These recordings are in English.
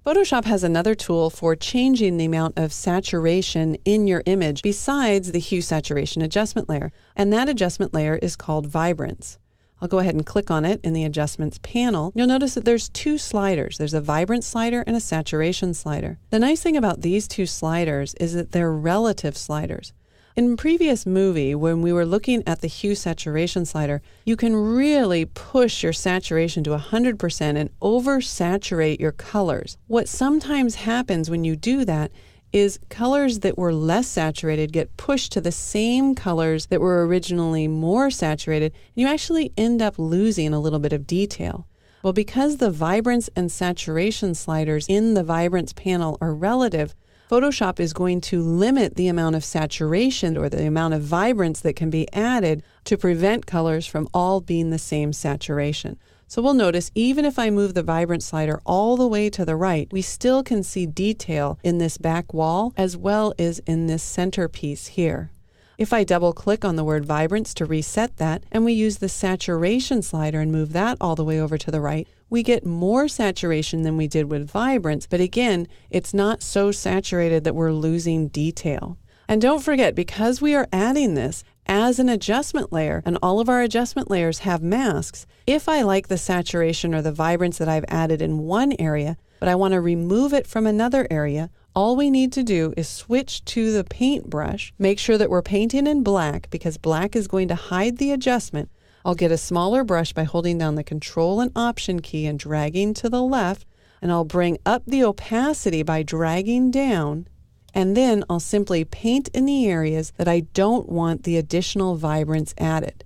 Photoshop has another tool for changing the amount of saturation in your image besides the hue saturation adjustment layer, and that adjustment layer is called Vibrance. I'll go ahead and click on it in the Adjustments panel. You'll notice that there's two sliders. There's a Vibrance slider and a Saturation slider. The nice thing about these two sliders is that they're relative sliders. In a previous movie, when we were looking at the hue saturation slider, you can really push your saturation to 100% and oversaturate your colors. What sometimes happens when you do that is colors that were less saturated get pushed to the same colors that were originally more saturated, and you actually end up losing a little bit of detail. Well, because the Vibrance and Saturation sliders in the Vibrance panel are relative, Photoshop is going to limit the amount of saturation or the amount of vibrance that can be added to prevent colors from all being the same saturation. So we'll notice even if I move the Vibrance slider all the way to the right, we still can see detail in this back wall as well as in this centerpiece here. If I double click on the word Vibrance to reset that, and we use the Saturation slider and move that all the way over to the right, we get more saturation than we did with Vibrance, but again, it's not so saturated that we're losing detail. And don't forget, because we are adding this as an adjustment layer, and all of our adjustment layers have masks, if I like the saturation or the vibrance that I've added in one area, but I want to remove it from another area, all we need to do is switch to the paintbrush, make sure that we're painting in black because black is going to hide the adjustment. I'll get a smaller brush by holding down the Control and Option key and dragging to the left, and I'll bring up the opacity by dragging down, and then I'll simply paint in the areas that I don't want the additional vibrance added.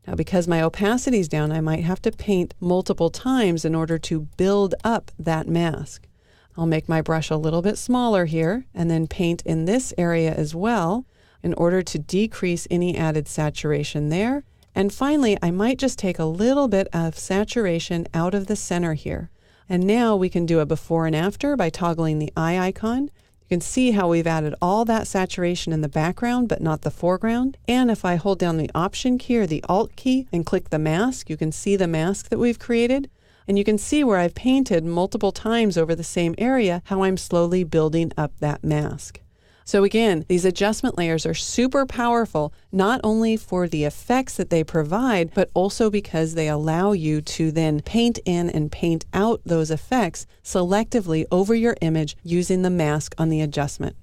Now, because my opacity is down, I might have to paint multiple times in order to build up that mask. I'll make my brush a little bit smaller here and then paint in this area as well in order to decrease any added saturation there. And finally, I might just take a little bit of saturation out of the center here. And now we can do a before and after by toggling the eye icon. You can see how we've added all that saturation in the background, but not the foreground. And if I hold down the Option key or the Alt key and click the mask, you can see the mask that we've created. And you can see where I've painted multiple times over the same area, how I'm slowly building up that mask. So again, these adjustment layers are super powerful, not only for the effects that they provide, but also because they allow you to then paint in and paint out those effects selectively over your image using the mask on the adjustment.